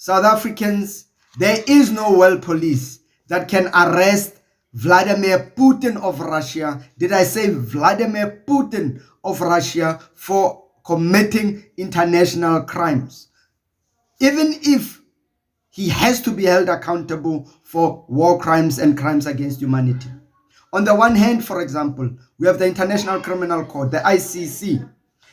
South Africans, there is no world police that can arrest Vladimir Putin of Russia. Did I say Vladimir Putin of Russia for committing international crimes? Even if he has to be held accountable for war crimes and crimes against humanity. On the one hand, for example, we have the International Criminal Court, the ICC.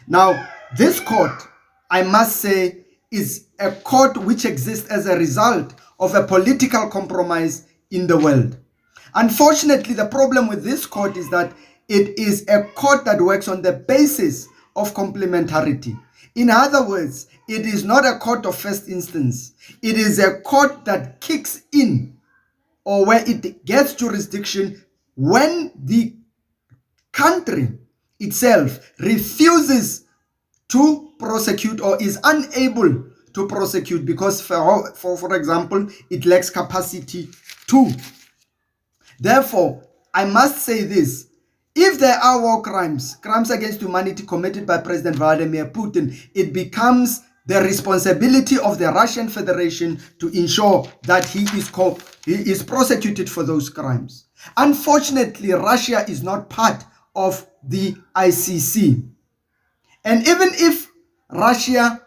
Now, this court, I must say, is a court which exists as a result of a political compromise in the world. Unfortunately, the problem with this court is that it is a court that works on the basis of complementarity. In other words, it is not a court of first instance. It is a court that kicks in, or where it gets jurisdiction when the country itself refuses to prosecute or is unable to prosecute because, for example, it lacks capacity to. Therefore, I must say this. If there are war crimes, crimes against humanity committed by President Vladimir Putin, it becomes the responsibility of the Russian Federation to ensure that he is prosecuted for those crimes. Unfortunately, Russia is not part of the ICC. And even if Russia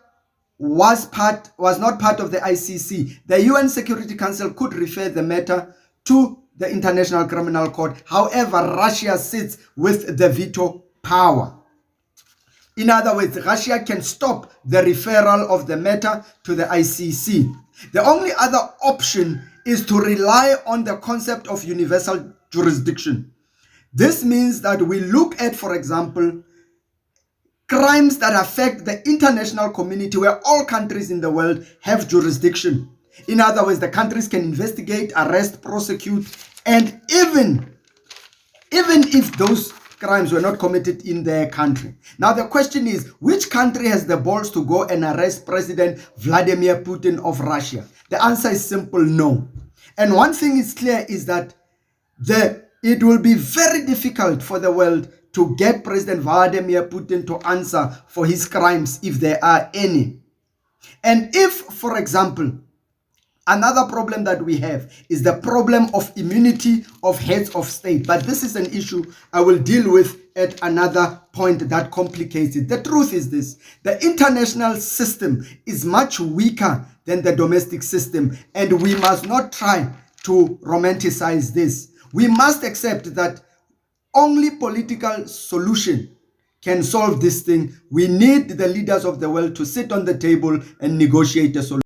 was not part of the ICC, the UN Security Council could refer the matter to the International Criminal Court. However, Russia sits with the veto power. In other words, Russia can stop the referral of the matter to the ICC. The only other option is to rely on the concept of universal jurisdiction. This means that we look at, for example, crimes that affect the international community where all countries in the world have jurisdiction. In other words, the countries can investigate, arrest, prosecute, and even if those crimes were not committed in their country. Now the question is, which country has the balls to go and arrest President Vladimir Putin of Russia? The answer is simple, no. And one thing is clear is that it will be very difficult for the world to get President Vladimir Putin to answer for his crimes if there are any. And if, for example, another problem that we have is the problem of immunity of heads of state. But this is an issue I will deal with at another point that complicates it. The truth is this: the international system is much weaker than the domestic system, and we must not try to romanticize this. We must accept that only political solution can solve this thing. We need the leaders of the world to sit on the table and negotiate a solution.